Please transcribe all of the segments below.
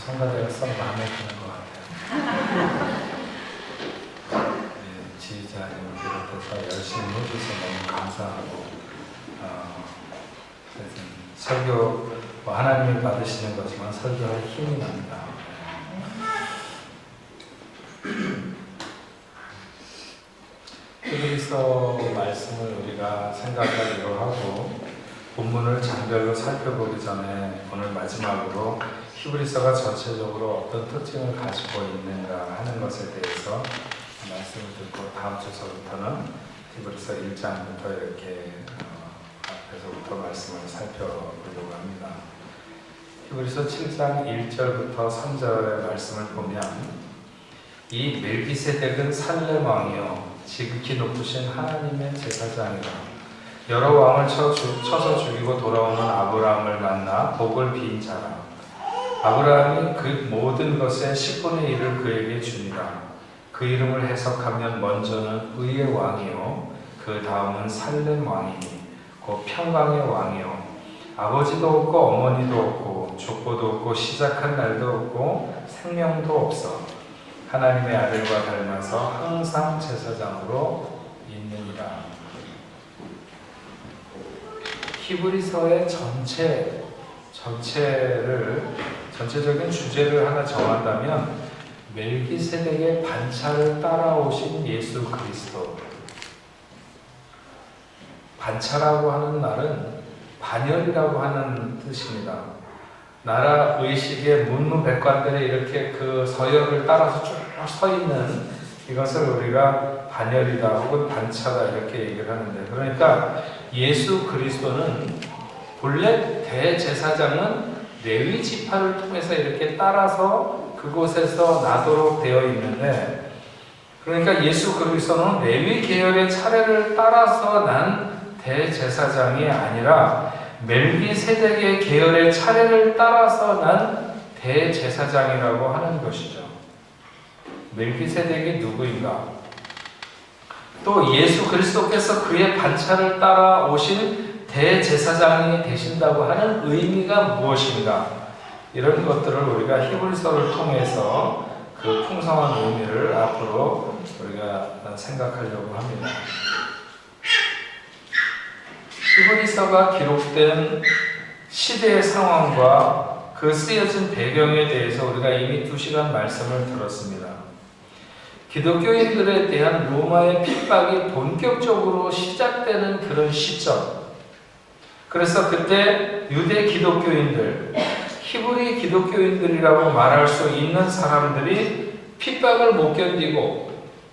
성가대가 썩 마음에 드는 것 같아요. 지휘자님을 비롯해서 열심히 해주셔서 너무 감사하고, 설교, 하나님이 받으시는 거지만 설교할 힘이 납니다. 히브리서 말씀을 우리가 생각하기로 하고 본문을 장별로 살펴보기 전에 오늘 마지막으로 히브리서가 전체적으로 어떤 특징을 가지고 있는가 하는 것에 대해서 말씀을 듣고 다음 주서부터는 히브리서 1장부터 이렇게 앞에서부터 말씀을 살펴보려고 합니다. 히브리서 7장 1절부터 3절의 말씀을 보면 이 멜기세덱은 살렘 왕이요 지극히 높으신 하나님의 제사장이라 여러 왕을 쳐서 죽이고 돌아오는 아브라함을 만나 복을 비인 자라. 아브라함이 그 모든 것의 10분의 1을 그에게 주니라. 그 이름을 해석하면 먼저는 의의 왕이요 그 다음은 살렘 왕이니 곧 평강의 왕이요 아버지도 없고 어머니도 없고 족보도 없고 시작한 날도 없고 생명도 없어 하나님의 아들과 닮아서 항상 제사장으로 있느니라. 히브리서의 전체적인 주제를 하나 정한다면 멜기세덱의 반차를 따라오신 예수 그리스도. 반차라고 하는 말은 반열이라고 하는 뜻입니다. 나라 의식의 문무백관들이 이렇게 그 서열을 따라서 쭉 서 있는 이것을 우리가 반열이다 혹은 반차다 이렇게 얘기를 하는데, 그러니까 예수 그리스도는 본래 대제사장은 레위 지파를 통해서 이렇게 따라서 그곳에서 나도록 되어 있는데, 그러니까 예수 그리스도는 레위 계열의 차례를 따라서 난 대제사장이 아니라 멜기세덱의 계열의 차례를 따라서 난 대제사장이라고 하는 것이죠. 멜기세덱이 누구인가? 또 예수 그리스도께서 그의 반차를 따라 오신 대제사장이 되신다고 하는 의미가 무엇인가? 이런 것들을 우리가 히브리서를 통해서 그 풍성한 의미를 앞으로 우리가 생각하려고 합니다. 히브리서가 기록된 시대의 상황과 그 쓰여진 배경에 대해서 우리가 이미 2시간 말씀을 들었습니다. 기독교인들에 대한 로마의 핍박이 본격적으로 시작되는 그런 시점. 그래서 그때 유대 기독교인들, 히브리 기독교인들이라고 말할 수 있는 사람들이 핍박을 못 견디고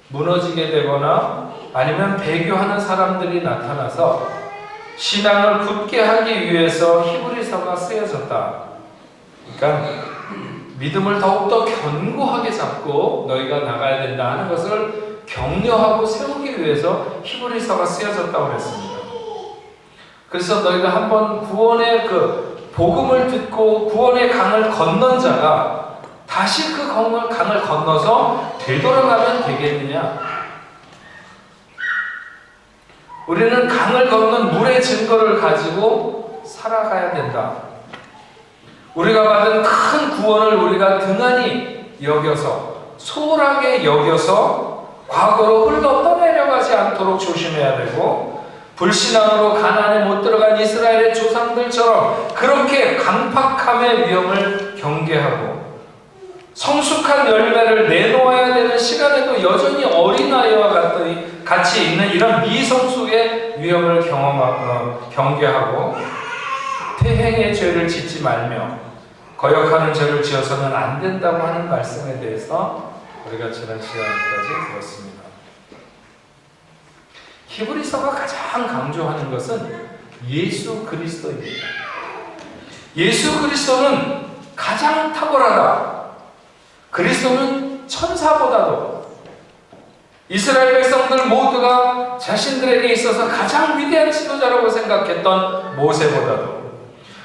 무너지게 되거나 아니면 배교하는 사람들이 나타나서 신앙을 굳게 하기 위해서 히브리서가 쓰여졌다. 그러니까 믿음을 더욱더 견고하게 잡고 너희가 나가야 된다 하는 것을 격려하고 세우기 위해서 히브리서가 쓰여졌다고 그랬습니다. 그래서 너희가 한번 구원의 그 복음을 듣고 구원의 강을 건넌 자가 다시 그 강을 건너서 되돌아가면 되겠느냐? 우리는 강을 건넌 물의 증거를 가지고 살아가야 된다. 우리가 받은 큰 구원을 우리가 등한히 여겨서, 소홀하게 여겨서 과거로 흘러 떠내려가지 않도록 조심해야 되고, 불신앙으로 가나안에 못 들어간 이스라엘의 조상들처럼 그렇게 강팍함의 위험을 경계하고 성숙한 열매를 내놓아야 되는 시간에도 여전히 어린아이와 같이 있는 이런 미성숙의 위험을 경계하고 태행의 죄를 짓지 말며 거역하는 죄를 지어서는 안 된다고 하는 말씀에 대해서 우리가 지난 시간까지 들었습니다. 히브리서가 가장 강조하는 것은 예수 그리스도입니다. 예수 그리스도는 가장 탁월하다. 그리스도는 천사보다도, 이스라엘 백성들 모두가 자신들에게 있어서 가장 위대한 지도자라고 생각했던 모세보다도,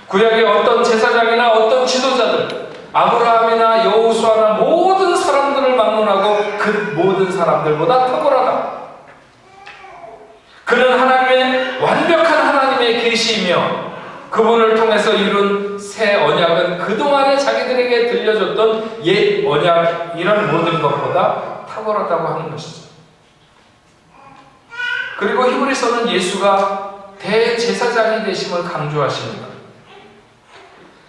구약의 어떤 제사장이나 어떤 지도자들, 아브라함이나 여호수아나 모든 사람들을 막론하고 그 모든 사람들보다 탁월하다. 그는 하나님의 완벽한 하나님의 계시이며 그분을 통해서 이룬 새 언약은 그동안에 자기들에게 들려줬던 옛 언약 이런 모든 것보다 탁월하다고 하는 것이죠. 그리고 히브리서는 예수가 대제사장이 되심을 강조하십니다.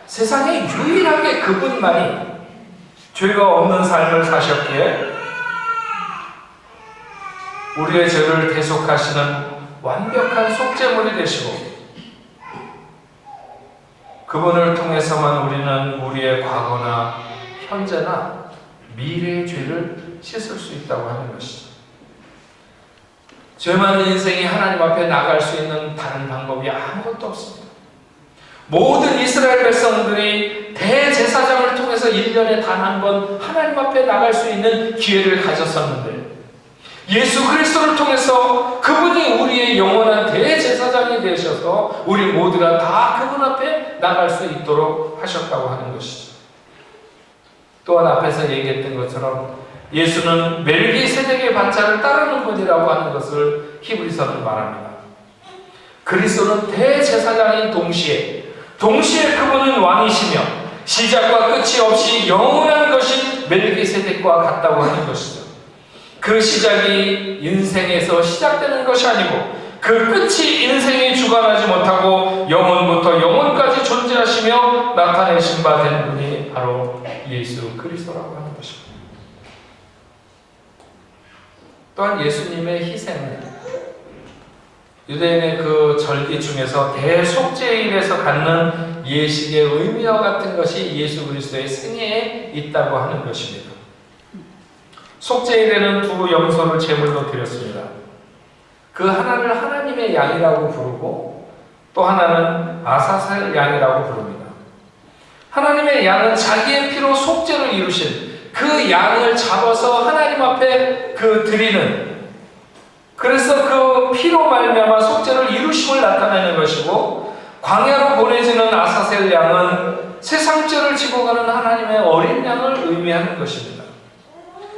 세상에 유일하게 그분만이 죄가 없는 삶을 사셨기에 우리의 죄를 대속하시는 완벽한 속죄물이 되시고 그분을 통해서만 우리는 우리의 과거나 현재나 미래의 죄를 씻을 수 있다고 하는 것이죠. 죄 많은 인생이 하나님 앞에 나갈 수 있는 다른 방법이 아무것도 없습니다. 모든 이스라엘 백성들이 대제사장을 통해서 1년에 단 한 번 하나님 앞에 나갈 수 있는 기회를 가졌었는데 예수 그리스도를 통해서 그분이 우리의 영원한 대제사장이 되셔서 우리 모두가 다 그분 앞에 나갈 수 있도록 하셨다고 하는 것이죠. 또한 앞에서 얘기했던 것처럼 예수는 멜기세덱의 반차를 따르는 분이라고 하는 것을 히브리서는 말합니다. 그리스도는 대제사장인 동시에 그분은 왕이시며 시작과 끝이 없이 영원한 것인 멜기세덱과 같다고 하는 것이죠. 그 시작이 인생에서 시작되는 것이 아니고 그 끝이 인생에 주관하지 못하고 영원부터 영원까지 존재하시며 나타내신 바 된 분이 바로 예수 그리스도라고 하는 것입니다. 또한 예수님의 희생은 유대인의 그 절기 중에서 대속죄일에서 갖는 예식의 의미와 같은 것이 예수 그리스도의 생애에 있다고 하는 것입니다. 속죄일에는 두 염소를 제물로 드렸습니다. 그 하나를 하나님의 양이라고 부르고 또 하나는 아사셀 양이라고 부릅니다. 하나님의 양은 자기의 피로 속죄를 이루신 그 양을 잡아서 하나님 앞에 드리는, 그래서 그 피로 말미암아 속죄를 이루심을 나타내는 것이고, 광야로 보내지는 아사셀 양은 세상 죄를 지고 가는 하나님의 어린 양을 의미하는 것입니다.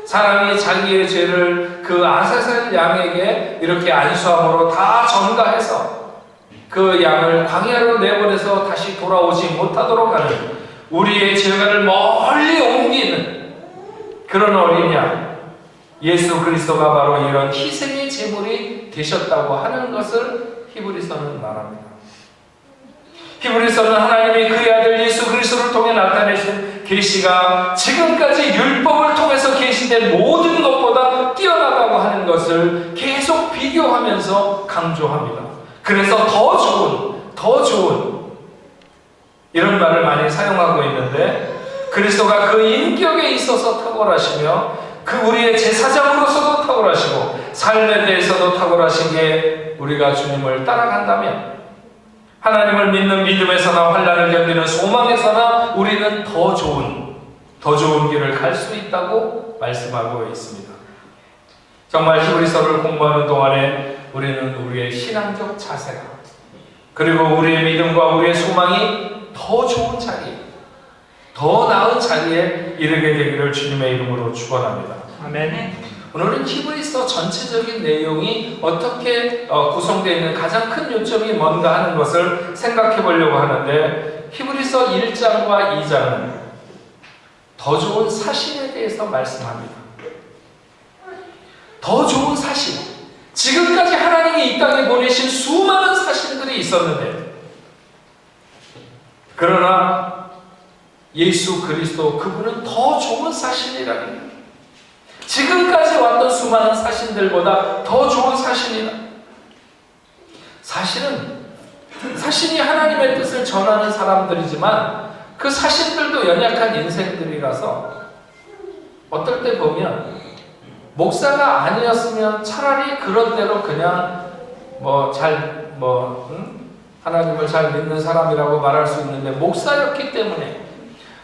사람이 자기의 죄를 그 아사셀 양에게 이렇게 안수함으로 다 전가해서 그 양을 광야로 내보내서 다시 돌아오지 못하도록 하는, 우리의 죄를 멀리 옮기는 그런 어린 양, 예수 그리스도가 바로 이런 희생의 제물이 되셨다고 하는 것을 히브리서는 말합니다. 히브리서는 하나님이 그의 아들 예수 그리스도를 통해 나타내신 계시가 지금까지 율법을 통해서 계시된 모든 것보다 뛰어나다고 하는 것을 계속 비교하면서 강조합니다. 그래서 더 좋은 이런 말을 많이 사용하고 있는데, 그리스도가 그 인격에 있어서 탁월하시며 그 우리의 제사장으로서도 탁월하시고 삶에 대해서도 탁월하시기에 우리가 주님을 따라간다면 하나님을 믿는 믿음에서나 환난을 견디는 소망에서나 우리는 더 좋은 길을 갈 수 있다고 말씀하고 있습니다. 정말 히브리서를 공부하는 동안에 우리는 우리의 신앙적 자세가, 그리고 우리의 믿음과 우리의 소망이 더 좋은 자리, 더 나은 자리에 이르게 되기를 주님의 이름으로 축원합니다. 아멘. 오늘은 히브리서 전체적인 내용이 어떻게 구성되어 있는 가장 큰 요점이 뭔가 하는 것을 생각해 보려고 하는데, 히브리서 1장과 2장은 더 좋은 사실에 대해서 말씀합니다. 더 좋은 사실, 지금까지 하나님이 이 땅에 보내신 수많은 사실들이 있었는데, 그러나 예수 그리스도 그분은 더 좋은 사실이라는 거예요. 지금까지 왔던 수많은 사실들보다 더 좋은 사실이다. 사실이 하나님의 뜻을 전하는 사람들이지만 그 사실들도 연약한 인생들이라서 어떨 때 보면 목사가 아니었으면 차라리 그런 대로 그냥 하나님을 잘 믿는 사람이라고 말할 수 있는데, 목사였기 때문에,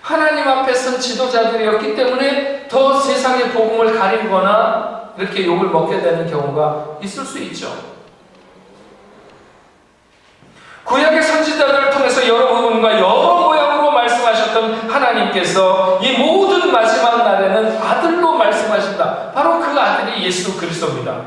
하나님 앞에 선 지도자들이었기 때문에 더 세상의 복음을 가리거나 이렇게 욕을 먹게 되는 경우가 있을 수 있죠. 구약의 선지자들을 통해서 여러 부분과 여러 모양으로 말씀하셨던 하나님께서 이 모든 마지막 날에는 아들로 말씀하신다. 바로 그 아들이 예수 그리스도입니다.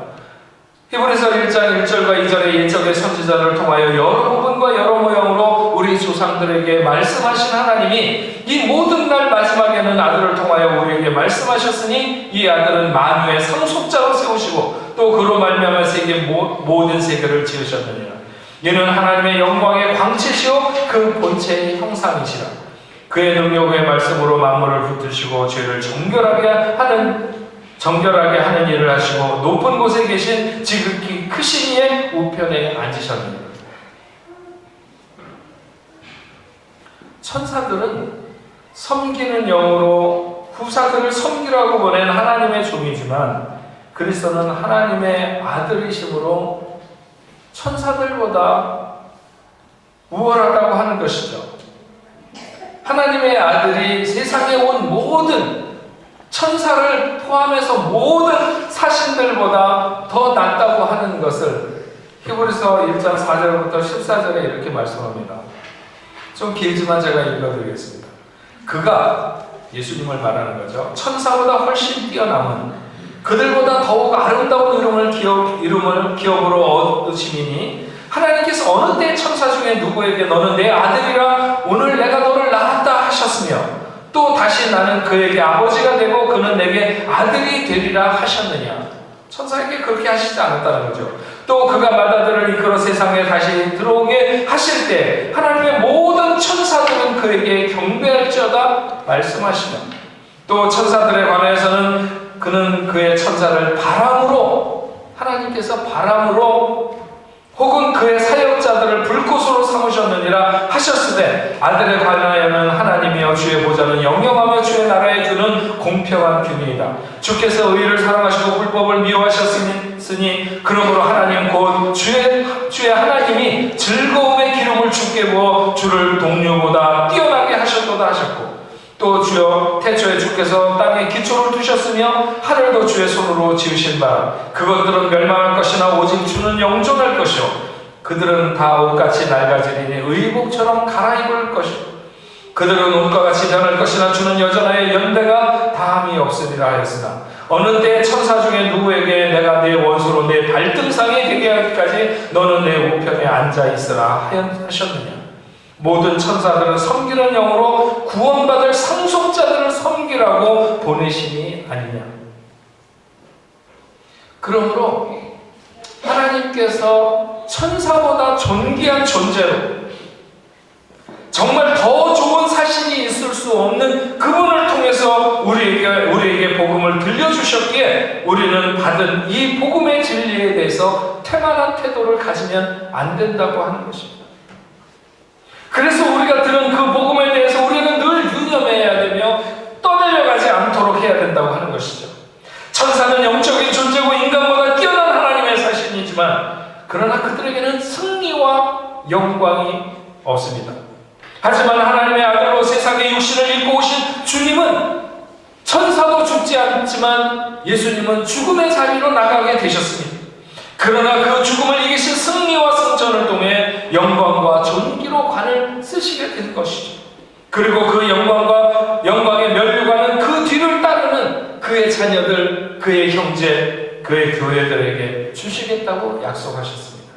히브리서 1장 1절과 2절의 옛적의 선지자를 통하여 여러 부분과 여러 모양으로 우리 조상들에게 말씀하신 하나님이 이 모든 날 마지막에는 아들을 통하여 우리에게 말씀하셨으니 이 아들은 만유의 상속자로 세우시고 또 그로 말미암아 모든 세계를 지으셨느니라. 이는 하나님의 영광의 광채시요 그 본체의 형상이시라. 그의 능력의 말씀으로 만물을 붙드시고 죄를 정결하게 하는 일을 하시고 높은 곳에 계신 지극히 크신 이의 우편에 앉으셨느니라. 천사들은 섬기는 영으로 후사들을 섬기라고 보낸 하나님의 종이지만 그리스도는 하나님의 아들이심으로 천사들보다 우월하다고 하는 것이죠. 하나님의 아들이 세상에 온 모든 천사를 포함해서 모든 사신들보다 더 낫다고 하는 것을 히브리서 1장 4절부터 14절에 이렇게 말씀합니다. 좀 길지만 제가 읽어드리겠습니다. 그가 예수님을 말하는 거죠. 천사보다 훨씬 뛰어남은 그들보다 더욱 아름다운 이름을 기업으로 얻으시니 하나님께서 어느 때 천사 중에 누구에게 너는 내 아들이라 오늘 내가 너를 낳았다 하셨으며 또 다시 나는 그에게 아버지가 되고 그는 내게 아들이 되리라 하셨느냐. 천사에게 그렇게 하시지 않았다는 거죠. 또 그가 맏아들을 이끌어 세상에 다시 들어오게 하실 때 하나님의 모든 천사들은 그에게 경배할지어다 말씀하시며 또 천사들에 관해서는 그는 그의 천사를 바람으로 하나님께서 바람으로 혹은 그의 사역자들을 불꽃으로 삼으셨느니라 하셨으되 아들에 관하여는 하나님이여 주의 보좌는 영영하며 주의 나라에 두는 공평한 균이이다. 주께서 의를 사랑하시고 불법을 미워하셨으니 그러므로 하나님 곧 주의 하나님이 즐거움의 기름을 주께 부어 주를 동료보다 뛰어나게 하셨도다 하셨고 또 주여 태초에 주께서 땅에 기초를 두셨으며 하늘도 주의 손으로 지으신 바 그것들은 멸망할 것이나 오직 주는 영존할 것이요 그들은 다 옷같이 낡아지리니 의복처럼 갈아입을 것이요 그들은 옷과 같이 변할 것이나 주는 여전하여 연대가 다함이 없으리라 하였으나 어느 때 천사 중에 누구에게 내가 내 원수로 내 발등상에 되게 하기까지 너는 내 우편에 앉아 있으라 하셨느냐. 모든 천사들은 섬기는 영으로 구원받을 상속자들을 섬기라고 보내심이 아니냐. 그러므로 하나님께서 천사보다 존귀한 존재로 정말 더 좋은 사신이 있을 수 없는 그분을 통해서 우리에게 복음을 들려주셨기에 우리는 받은 이 복음의 진리에 대해서 태만한 태도를 가지면 안 된다고 하는 것입니다. 그래서 우리가 들은 그 복음에 대해서 우리는 늘 유념해야 되며 떠내려가지 않도록 해야 된다고 하는 것이죠. 천사는 영적인 존재고 인간보다 뛰어난 하나님의 사신이지만 그러나 그들에게는 승리와 영광이 없습니다. 하지만 하나님의 아들로 세상의 육신을 입고 오신 주님은 천사도 죽지 않지만 예수님은 죽음의 자리로 나가게 되셨습니다. 그러나 그 죽음을 이기신 승리와 승천을 통해 영광과 존귀로 관을 쓰시게 된 것이죠. 그리고 그 영광의 면류관은 그 뒤를 따르는 그의 자녀들, 그의 형제, 그의 교회들에게 주시겠다고 약속하셨습니다.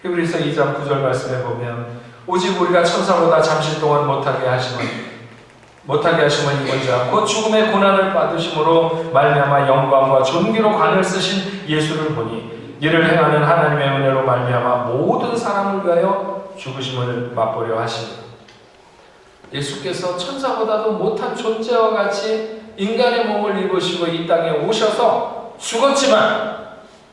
히브리서 2장 9절 말씀에 보면 오직 우리가 천사보다 잠시 동안 못하게 하심은 이거자 곧 죽음의 고난을 받으심으로 말미암아 영광과 존귀로 관을 쓰신 예수를 보니 이를 행하는 하나님의 은혜로 말미암아 모든 사람을 위하여 죽으심을 맛보려 하십니다. 예수께서 천사보다도 못한 존재와 같이 인간의 몸을 입으시고 이 땅에 오셔서 죽었지만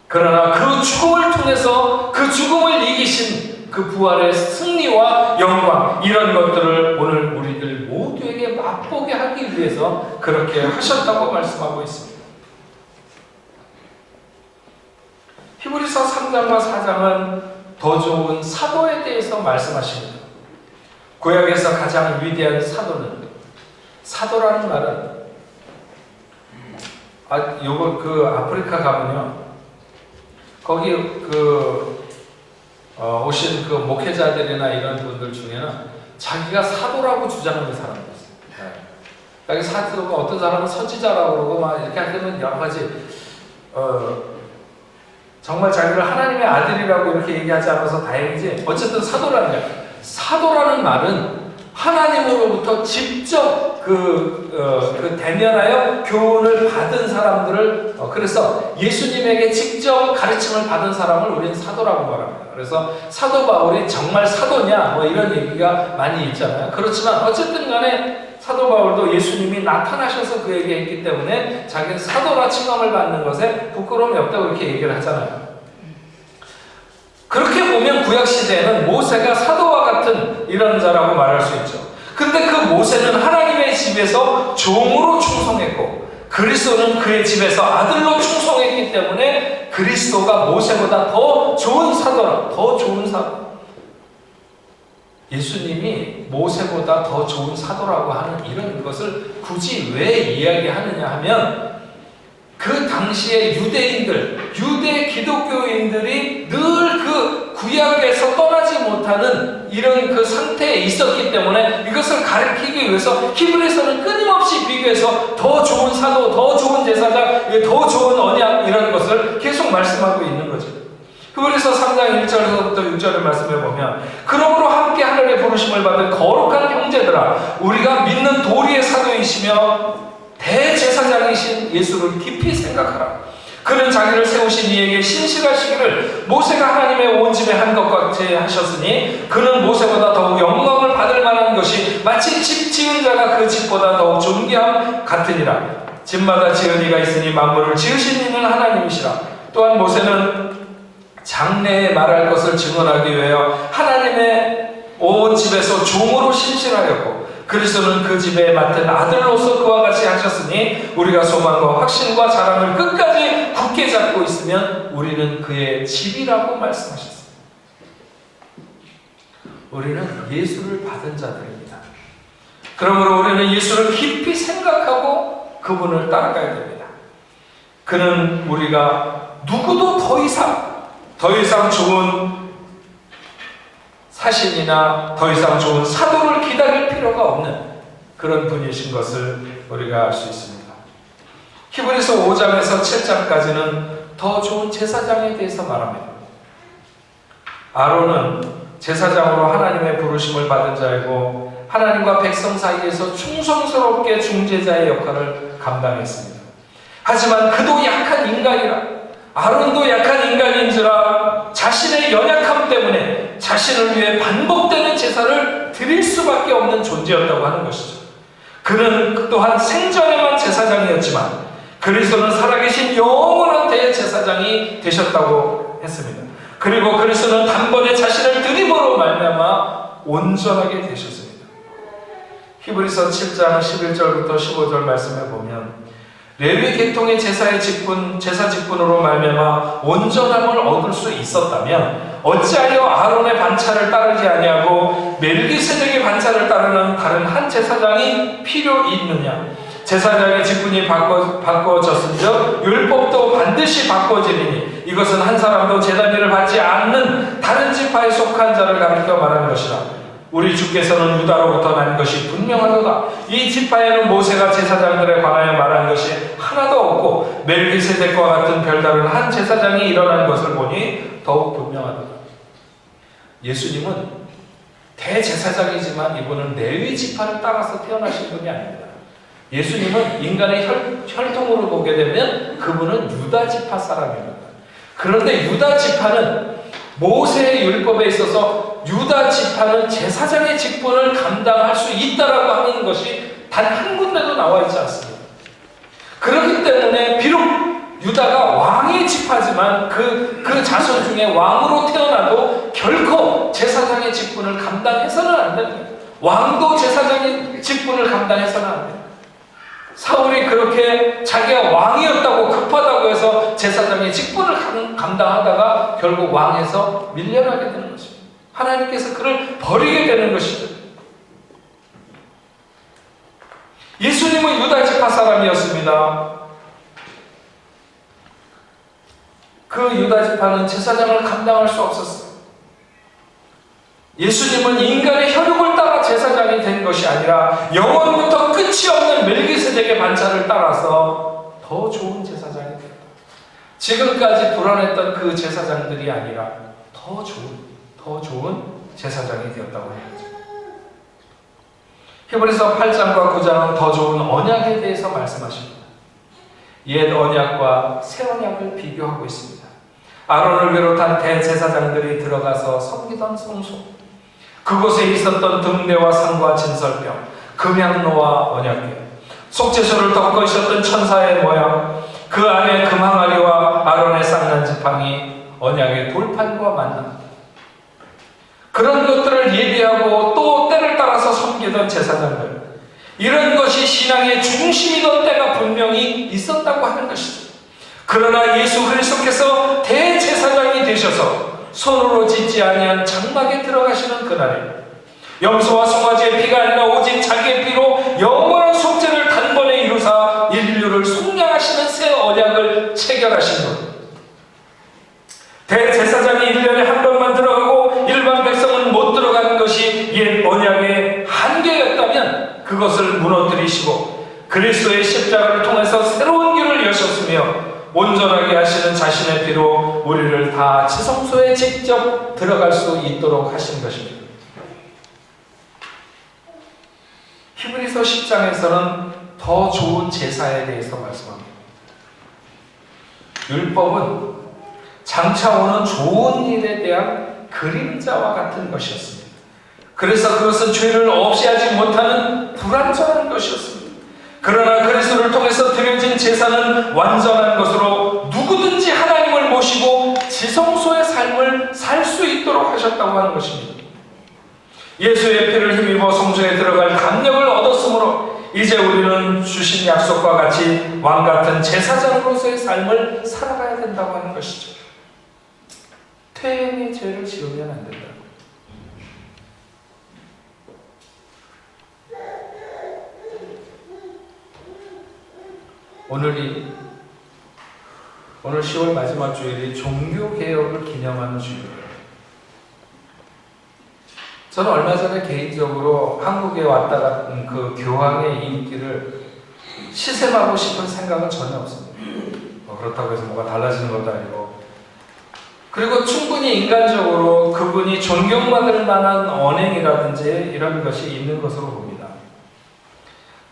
그러나 그 죽음을 통해서 그 죽음을 이기신 그 부활의 승리와 영광 이런 것들을 오늘 우리들 모두에게 맛보게 하기 위해서 그렇게 하셨다고 말씀하고 있습니다. 히브리서 3장과 4장은 더 좋은 사도에 대해서 말씀하십니다. 구약에서 가장 위대한 사도라는 말은 아프리카 가면요 거기 오신 그 목회자들이나 이런 분들 중에는 자기가 사도라고 주장하는 사람이 있어요. 자기 사도가 어떤 사람은 선지자라고 그러고 막 이렇게 하면 여러 가지 정말 자기를 하나님의 아들이라고 이렇게 얘기하지 않아서 다행이지. 어쨌든 사도라는 거야. 사도라는 말은 하나님으로부터 직접 대면하여 교훈을 받은 사람들을, 그래서 예수님에게 직접 가르침을 받은 사람을 우리는 사도라고 말합니다. 그래서 사도 바울이 정말 사도냐 뭐 이런 얘기가 많이 있잖아요. 그렇지만 어쨌든 간에 사도 바울도 예수님이 나타나셔서 그에게 했기 때문에 자기는 사도라 칭함을 받는 것에 부끄러움이 없다고 이렇게 얘기를 하잖아요. 그렇게 보면 구약시대에는 모세가 사도와 같은 이런 자라고 말할 수 있죠. 근데 그 모세는 하나님의 집에서 종으로 충성했고 그리스도는 그의 집에서 아들로 충성했기 때문에 그리스도가 모세보다 더 좋은 사도라, 더 좋은 사도. 예수님이 모세보다 더 좋은 사도라고 하는 이런 것을 굳이 왜 이야기하느냐 하면 그 당시의 유대인들, 유대 기독교인들이 늘 그 구약에서 떠나지 못하는 이런 그 상태에 있었기 때문에 이것을 가르치기 위해서 히브리서는 끊임없이 비교해서 더 좋은 사도, 더 좋은 제사장, 더 좋은 언약 이런 것을 계속 말씀하고 있는 거죠. 히브리서 3장 1절에서부터 6절을 말씀해 보면 그러므로 함께 하늘의 부르심을 받은 거룩한 형제들아 우리가 믿는 도리의 사도이시며 대제사장이신 예수를 깊이 생각하라. 그는 자기를 세우신 이에게 신실하시기를 모세가 하나님의 온 집에 한 것 같이 하셨으니 그는 모세보다 더욱 영광을 받을 만한 것이 마치 집 지은 자가 그 집보다 더욱 존귀함 같으니라. 집마다 지은 이가 있으니 만물을 지으신 이는 하나님이시라. 또한 모세는 장래에 말할 것을 증언하기 위하여 하나님의 온 집에서 종으로 신실하였고 그리스도는 그 집에 맡은 아들로서 그와 같이 하셨으니 우리가 소망과 확신과 자랑을 끝까지 굳게 잡고 있으면 우리는 그의 집이라고 말씀하셨습니다. 우리는 예수를 받은 자들입니다. 그러므로 우리는 예수를 깊이 생각하고 그분을 따라가야 됩니다. 그는 우리가 누구도 더 이상 좋은 사신이나 더 이상 좋은 사도를 기다릴 필요가 없는 그런 분이신 것을 우리가 알 수 있습니다. 히브리서 5장에서 7장까지는 더 좋은 제사장에 대해서 말합니다. 아론은 제사장으로 하나님의 부르심을 받은 자이고 하나님과 백성 사이에서 충성스럽게 중재자의 역할을 감당했습니다. 하지만 그도 약한 인간이라 아론도 약한 인간인지라 자신의 연약함 때문에 자신을 위해 반복되는 제사를 드릴 수밖에 없는 존재였다고 하는 것이죠. 그는 또한 생전에만 제사장이었지만 그리스도는 살아계신 영원한 대제사장이 되셨다고 했습니다. 그리고 그리스도는 단번에 자신을 드림으로 말미암아 온전하게 되셨습니다. 히브리서 7장 11절부터 15절 말씀에 보면 레위 계통의 제사 직분으로 말미암아 온전함을 얻을 수 있었다면 어찌하여 아론의 반차를 따르지 아니하고 멜기세덱의 반차를 따르는 다른 한 제사장이 필요 있느냐? 제사장의 직분이 바꿔졌은즉 율법도 반드시 바꿔지리니 이것은 한 사람도 제단일을 받지 않는 다른 지파에 속한 자를 가리켜 말하는 것이라. 우리 주께서는 유다로부터 난 것이 분명하도다. 이 지파에는 모세가 제사장들에 관하여 말한 것이 하나도 없고 멜기세덱과 같은 별다른 한 제사장이 일어난 것을 보니 더욱 분명하도다. 예수님은 대제사장이지만 이분은 레위 지파를 따라서 태어나신 분이 아닙니다. 예수님은 인간의 혈통으로 보게 되면 그분은 유다 지파 사람입니다. 그런데 유다 지파는 모세의 율법에 있어서 유다 지파는 제사장의 직분을 감당할 수 있다라고 하는 것이 단 한 군데도 나와 있지 않습니다. 그렇기 때문에 비록 유다가 왕의 지파지만 그 자손 중에 왕으로 태어나도 결코 제사장의 직분을 감당해서는 안 됩니다. 왕도 제사장의 직분을 감당해서는 안 됩니다. 사울이 그렇게 자기가 왕이었다고 급하다고 해서 제사장의 직분을 감당하다가 결국 왕에서 밀려나게 되는 것입니다. 하나님께서 그를 버리게 되는 것이죠. 예수님은 유다 지파 사람이었습니다. 그 유다 지파는 제사장을 감당할 수 없었어요. 예수님은 인간의 혈육을 따라 제사장이 된 것이 아니라 영원부터 끝이 없는 멜기세덱의 반차를 따라서 더 좋은 제사장이 됐다. 지금까지 불안했던 그 제사장들이 아니라 더 좋은 제사장이 되었다고 하는 거죠. 히브리서 8장과 9장은 더 좋은 언약에 대해서 말씀하십니다. 옛 언약과 새 언약을 비교하고 있습니다. 아론을 비롯한 대제사장들이 들어가서 섬기던 성소, 그곳에 있었던 등대와 상과 진설병, 금향로와 언약궤, 속죄소를 덮고 있었던 천사의 모양, 그 안에 금항아리와 아론의 쌍난 지팡이, 언약의 돌판과 만남, 그런 것들을 예비하고 또 때를 따라서 섬기던 제사장들, 이런 것이 신앙의 중심이던 때가 분명히 있었다고 하는 것이죠. 그러나 예수 그리스도께서 대제사장이 되셔서 손으로 짓지 아니한 장막에 들어가시는 그날에 염소와 송아지의 피가 아니라 오직 자기의 피로 영원한 속죄를 단번에 이루사 인류를 속량하시는 새 언약을 체결하신 것. 대제사장이 1년에 한 번만 들어가고 일반 백성은 못 들어가는 것이 옛 언약의 한계였다면 그것을 무너뜨리시고 그리스도의 십자가를 통해서 새로운 길을 여셨으며 온전하게 하시는 자신의 피로 우리를 다 지성소에 직접 들어갈 수 있도록 하신 것입니다. 히브리서 10장에서는 더 좋은 제사에 대해서 말씀합니다. 율법은 장차 오는 좋은 일에 대한 그림자와 같은 것이었습니다. 그래서 그것은 죄를 없애하지 못하는 불완전한 것이었습니다. 그러나 그리스도를 통해서 드려진 제사는 완전한 것으로 누구든지 하나님을 모시고 지성소의 삶을 살 수 있도록 하셨다고 하는 것입니다. 예수의 피를 힘입어 성소에 들어갈 담력을 얻었으므로 이제 우리는 주신 약속과 같이 왕같은 제사장으로서의 삶을 살아가야 된다고 하는 것이죠. 퇴행의 죄를 지으면 안 된다. 오늘 10월 마지막 주일이 종교개혁을 기념하는 주일이에요. 저는 얼마 전에 개인적으로 한국에 왔다 갔던 그 교황의 인기를 시샘하고 싶은 생각은 전혀 없습니다. 그렇다고 해서 뭐가 달라지는 것도 아니고, 그리고 충분히 인간적으로 그분이 존경받을 만한 언행이라든지 이런 것이 있는 것으로 봅니다.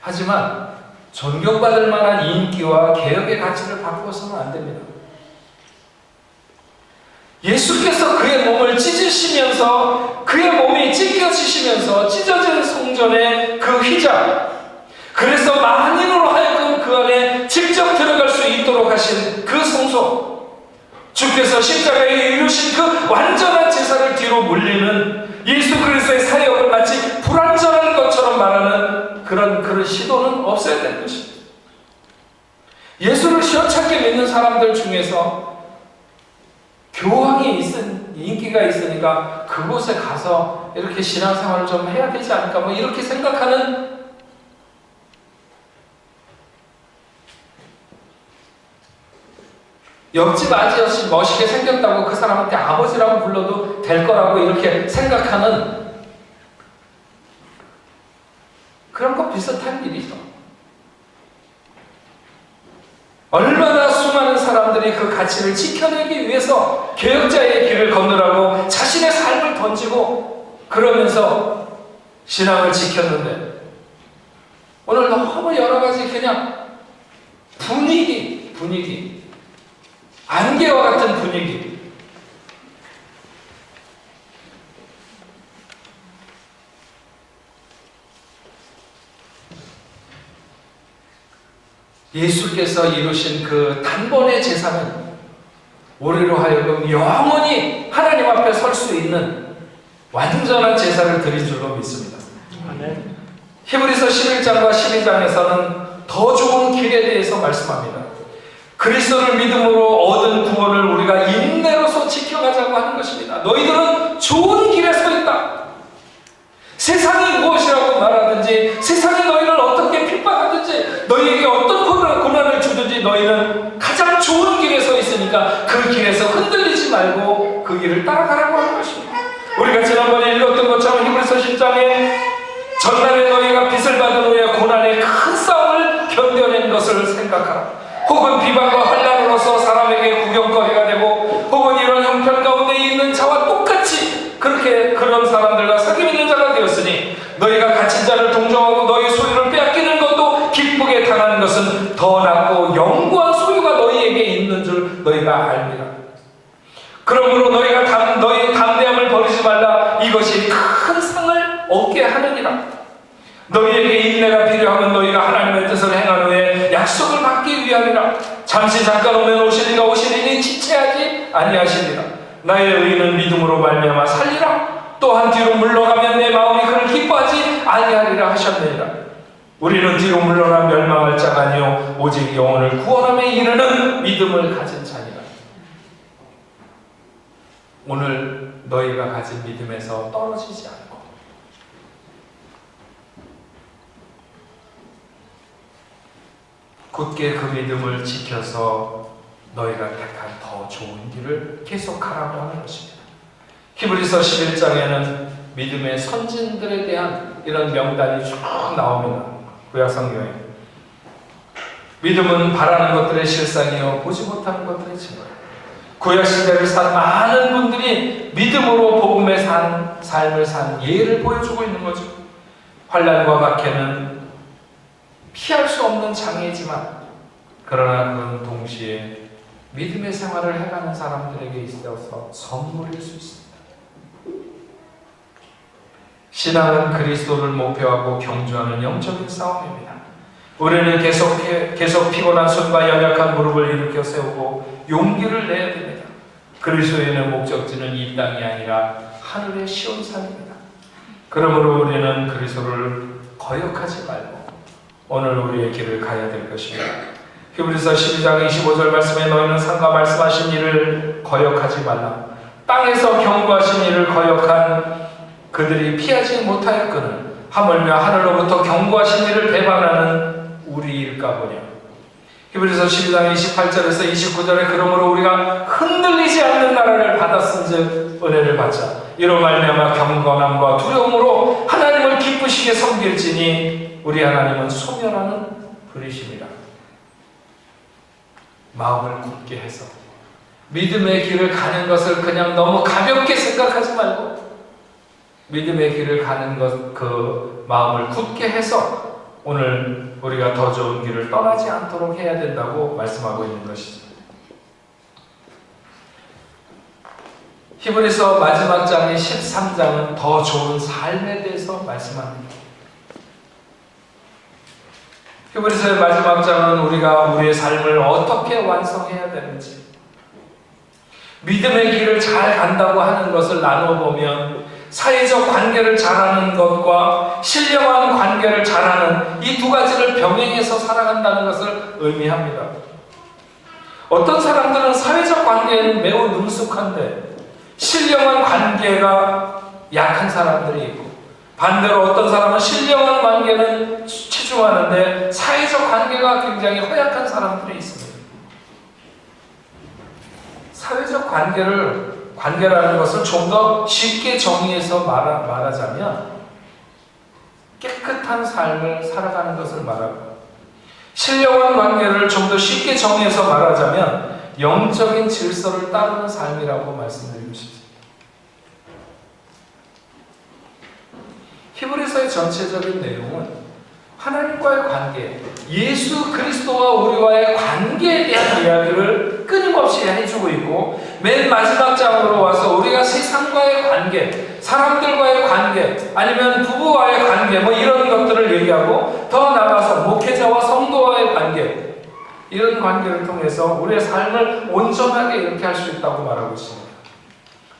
하지만 존경받을 만한 인기와 개혁의 가치를 바꾸어서는 안 됩니다. 예수께서 그의 몸을 찢으시면서 그의 몸이 찢겨지시면서 찢어진 성전의 그 휘장, 그래서 만인으로 하여금 그 안에 직접 들어갈 수 있도록 하신 그 성소, 주께서 십자가에 이루신 그 완전한 제사를 뒤로 물리는 예수 그리스도의 사역을 마치 불완전한 것처럼 말하는 그런 시도는 없어야 되는 것입니다. 예수를 시원찮게 믿는 사람들 중에서 교황이 인기가 있으니까 그곳에 가서 이렇게 신앙생활을 좀 해야 되지 않을까, 뭐 이렇게 생각하는 옆집 아저씨 멋있게 생겼다고 그 사람한테 아버지라고 불러도 될 거라고 이렇게 생각하는 그런 거 비슷한 일이죠. 얼마나 수많은 사람들이 그 가치를 지켜내기 위해서 개혁자의 길을 걷느라고 자신의 삶을 던지고 그러면서 신앙을 지켰는데, 오늘 너무 여러 가지 그냥 분위기, 안개와 같은 분위기, 예수께서 이루신 그 단번의 제사는 우리로 하여금 영원히 하나님 앞에 설 수 있는 완전한 제사를 드린 줄로 믿습니다. 히브리서 11장과 12장에서는 더 좋은 길에 대해서 말씀합니다. 그리스도를 믿음으로 얻은 구원을 우리가 인내로서 지켜가자고 하는 것입니다. 너희들은 좋은 길에 서 있다. 세상이 무엇이라고 말하든지, 세상이 너희를 어떻게 핍박하든지, 너희에게 어떤 고난을 주든지 너희는 가장 좋은 길에 서 있으니까 그 길에서 흔들리지 말고 그 길을 따라가라고 하는 것입니다. 우리가 지난번에 읽었던 것처럼 히브리서 10장에 전날에 너희가 빚을 받은 후에 고난의 큰 싸움을 견뎌낸 것을 생각하라. 혹은 비방과 환난으로서 와서 사람에게 구경거리가 되고 혹은 이런 형편 가운데 있는 자와 똑같이 그런 사람들과 사귐 있는 자가 되었으니 너희가 갇힌 자를 동정하고 너희 소유를 빼앗기는 것도 기쁘게 당하는 것은 더 낫고 영구한 소유가 너희에게 있는 줄 너희가 알미라. 그러므로 너희의 담대함을 버리지 말라. 이것이 큰 상을 얻게 하느니라. 너희에게 인내가 필요하면 너희가 하나님의 뜻을 행한 후에 약속을 받기 위함이라. 잠시 잠깐 오면 오시리가 오시리니 지체하지 아니하시리라. 나의 의인은 믿음으로 말미암아 살리라. 또한 뒤로 물러가면 내 마음이 그를 기뻐하지 아니하리라 하셨느니라. 우리는 뒤로 물러나 멸망할 자가 아니요 오직 영혼을 구원함에 이르는 믿음을 가진 자니라. 오늘 너희가 가진 믿음에서 떨어지지 않고 굳게 그 믿음을 지켜서 너희가 택한 더 좋은 길을 계속하라고 하는 것입니다. 히브리서 11장에는 믿음의 선진들에 대한 이런 명단이 쭉 나옵니다. 구약성경에 믿음은 바라는 것들의 실상이요 보지 못하는 것들의 증거예요. 구약시대를 산 많은 분들이 믿음으로 복음의 삶을 산 예를 보여주고 있는 거죠. 환난과 박해는 피할 수 없는 장애이지만 그러나 그건 동시에 믿음의 생활을 해가는 사람들에게 있어서 선물일 수 있습니다. 신앙은 그리스도를 목표하고 경주하는 영적인 싸움입니다. 우리는 계속 피곤한 손과 연약한 무릎을 일으켜 세우고 용기를 내야 됩니다. 그리스도인의 목적지는 이 땅이 아니라 하늘의 시온산입니다. 그러므로 우리는 그리스도를 거역하지 말고 오늘 우리의 길을 가야 될 것입니다. 히브리서 12장 25절 말씀에 너희는 상과 말씀하신 일을 거역하지 말라. 땅에서 경고하신 일을 거역한 그들이 피하지 못하였거늘 하물며 하늘로부터 경고하신 일을 배반하는 우리일까 보냐. 히브리서 12장 28절에서 29절에 그러므로 우리가 흔들리지 않는 나라를 받았은즉 은혜를 받자. 이로 말미암아 경건함과 두려움으로 하나님을 기쁘시게 섬길지니 우리 하나님은 소멸하는 분이십니다. 마음을 굳게 해서 믿음의 길을 가는 것을 그냥 너무 가볍게 생각하지 말고 믿음의 길을 가는 그 마음을 굳게 해서 오늘 우리가 더 좋은 길을 떠나지 않도록 해야 된다고 말씀하고 있는 것이죠. 히브리서 마지막 장인 13장은 더 좋은 삶에 대해서 말씀합니다. 히브리서의 마지막 장은 우리가 우리의 삶을 어떻게 완성해야 되는지, 믿음의 길을 잘 간다고 하는 것을 나눠보면 사회적 관계를 잘하는 것과 신령한 관계를 잘하는 이 두 가지를 병행해서 살아간다는 것을 의미합니다. 어떤 사람들은 사회적 관계에는 매우 능숙한데 신령한 관계가 약한 사람들이 있고, 반대로 어떤 사람은 신령한 관계는 치중하는데 사회적 관계가 굉장히 허약한 사람들이 있습니다. 사회적 관계라는 것을 좀 더 쉽게 정의해서 말하자면 깨끗한 삶을 살아가는 것을 말하고, 신령한 관계를 좀 더 쉽게 정의해서 말하자면 영적인 질서를 따르는 삶이라고 말씀드리고 싶습니다. 히브리서의 전체적인 내용은 하나님과의 관계, 예수 그리스도와 우리와의 관계에 대한 이야기를 끊임없이 해주고 있고, 맨 마지막 장으로 와서 우리가 세상과의 관계, 사람들과의 관계, 아니면 부부와의 관계, 이런 것들을 얘기하고, 더 나아가서 목회자와 성도와의 관계, 이런 관계를 통해서 우리의 삶을 온전하게 이렇게 할 수 있다고 말하고 있습니다.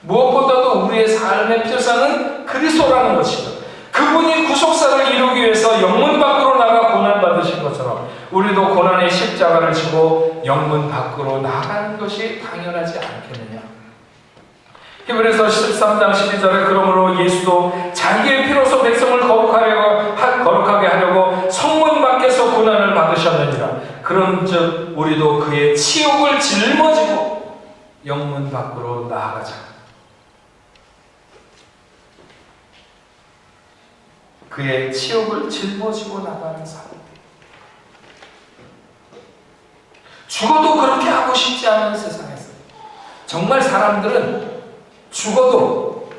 무엇보다도 우리의 삶의 표상은 그리스도라는 것이죠. 그분이 구속사를 이루기 위해서 영문 밖으로 나가 고난받으신 것처럼 우리도 고난의 십자가를 지고 영문 밖으로 나가는 것이 당연하지 않겠느냐. 히브리서 13장 12절에 그러므로 예수도 자기의 피로서 백성을 거룩하게 하려고 성문 밖에서 고난을 받으셨느니라. 그런즉 우리도 그의 치욕을 짊어지고 영문 밖으로 나아가자. 그의 치욕을 짊어지고 나가는 삶. 죽어도 그렇게 하고 싶지 않은 세상에서 정말 사람들은 죽어도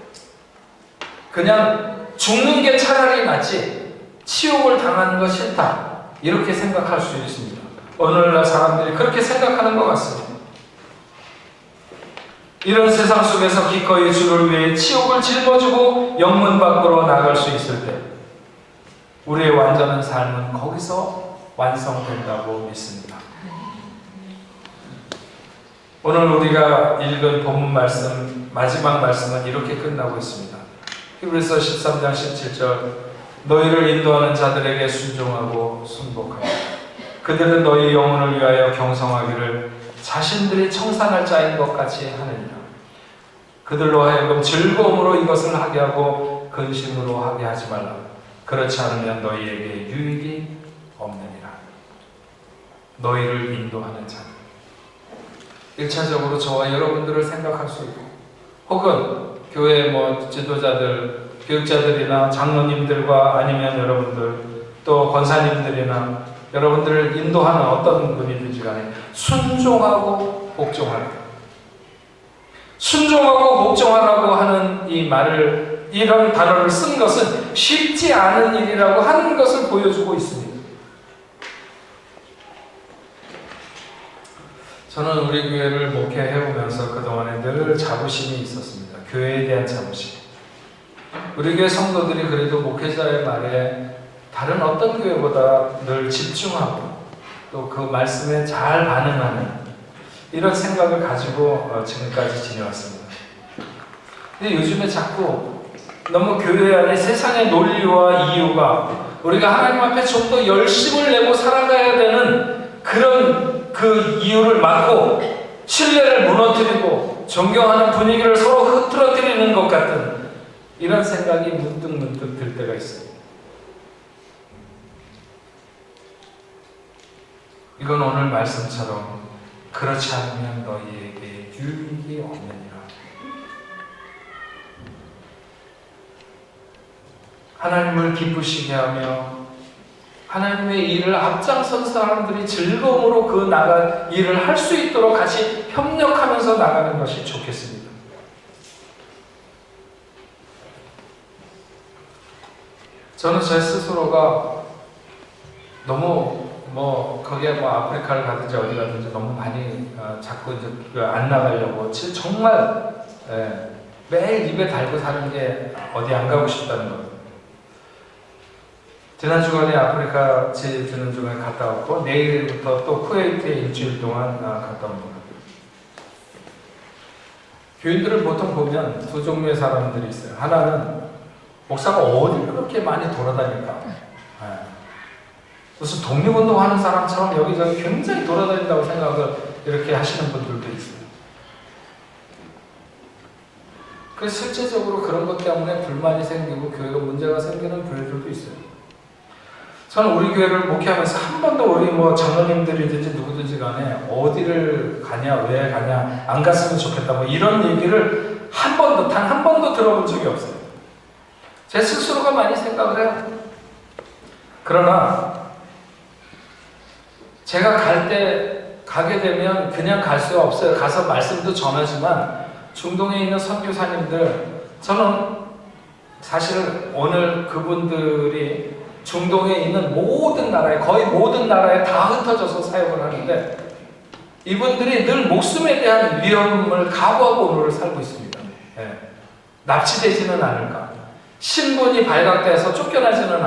그냥 죽는 게 차라리 낫지 치욕을 당하는 거 싫다 이렇게 생각할 수 있습니다. 오늘날 사람들이 그렇게 생각하는 것 같습니다. 이런 세상 속에서 기꺼이 주를 위해 치욕을 짊어지고 영문 밖으로 나갈 수 있을 때 우리의 완전한 삶은 거기서 완성된다고 믿습니다. 오늘 우리가 읽은 본문 말씀, 마지막 말씀은 이렇게 끝나고 있습니다. 히브리서 13장 17절 너희를 인도하는 자들에게 순종하고 순복하라. 그들은 너희 영혼을 위하여 경성하기를 자신들이 청산할 자인 것 같이 하느니라. 그들로 하여금 즐거움으로 이것을 하게 하고 근심으로 하게 하지 말라. 그렇지 않으면 너희에게 유익이 없느니라. 너희를 인도하는 자. 1차적으로 저와 여러분들을 생각할 수 있고 혹은 교회 지도자들, 교육자들이나 장로님들과 아니면 여러분들 또 권사님들이나 여러분들을 인도하는 어떤 분이든지 간에 순종하고 복종하라. 순종하고 복종하라고 하는 이 말을 이런 단어를 쓴 것은 쉽지 않은 일이라고 하는 것을 보여주고 있습니다. 저는 우리 교회를 목회해오면서 그동안에 늘 자부심이 있었습니다. 교회에 대한 자부심. 우리 교회 성도들이 그래도 목회자의 말에 다른 어떤 교회보다 늘 집중하고 또 그 말씀에 잘 반응하는 이런 생각을 가지고 지금까지 지내왔습니다. 근데 요즘에 자꾸 너무 교회 안에 세상의 논리와 이유가 우리가 하나님 앞에 좀 더 열심을 내고 살아가야 되는 그런 그 이유를 막고 신뢰를 무너뜨리고 존경하는 분위기를 서로 흐트러뜨리는 것 같은 이런 생각이 문득 들 때가 있습니다. 이건 오늘 말씀처럼 그렇지 않으면 너희에게 유익이 없느니라. 하나님을 기쁘시게 하며 하나님의 일을 앞장선 사람들이 즐거움으로 그 일을 할 수 있도록 같이 협력하면서 나가는 것이 좋겠습니다. 저는 제 스스로가 너무 거기에 아프리카를 가든지 어디 가든지 너무 많이 자꾸 이제 안 나가려고 정말 매일 입에 달고 사는 게 어디 안 가고 싶다는 거예요. 지난 주간에 아프리카 지난 주간에 갔다 왔고 내일부터 또 쿠웨이트에 일주일 동안 갔다 옵니다. 교인들을 보통 보면 두 종류의 사람들이 있어요. 하나는 목사가 어딜 그렇게 많이 돌아다닐까? 무슨 독립운동 하는 사람처럼 여기저기 굉장히 돌아다닌다고 생각을 이렇게 하시는 분들도 있어요. 그래서 실제적으로 그런 것 때문에 불만이 생기고 교회가 문제가 생기는 교회들도 있어요. 저는 우리 교회를 목회하면서 한 번도 우리 장로님들이든지 누구든지 간에 어디를 가냐, 왜 가냐, 안 갔으면 좋겠다 이런 얘기를 단 한 번도 들어본 적이 없어요. 제 스스로가 많이 생각을 해요. 그러나 제가 가게 되면 그냥 갈 수가 없어요. 가서 말씀도 전하지만 중동에 있는 선교사님들, 저는 사실 오늘 그분들이 중동에 있는 모든 나라에, 거의 모든 나라에 다 흩어져서 사역을 하는데 이분들이 늘 목숨에 대한 위험을 각오하고 오늘을 살고 있습니다. 납치되지는 않을까, 신분이 발각돼서 쫓겨나지는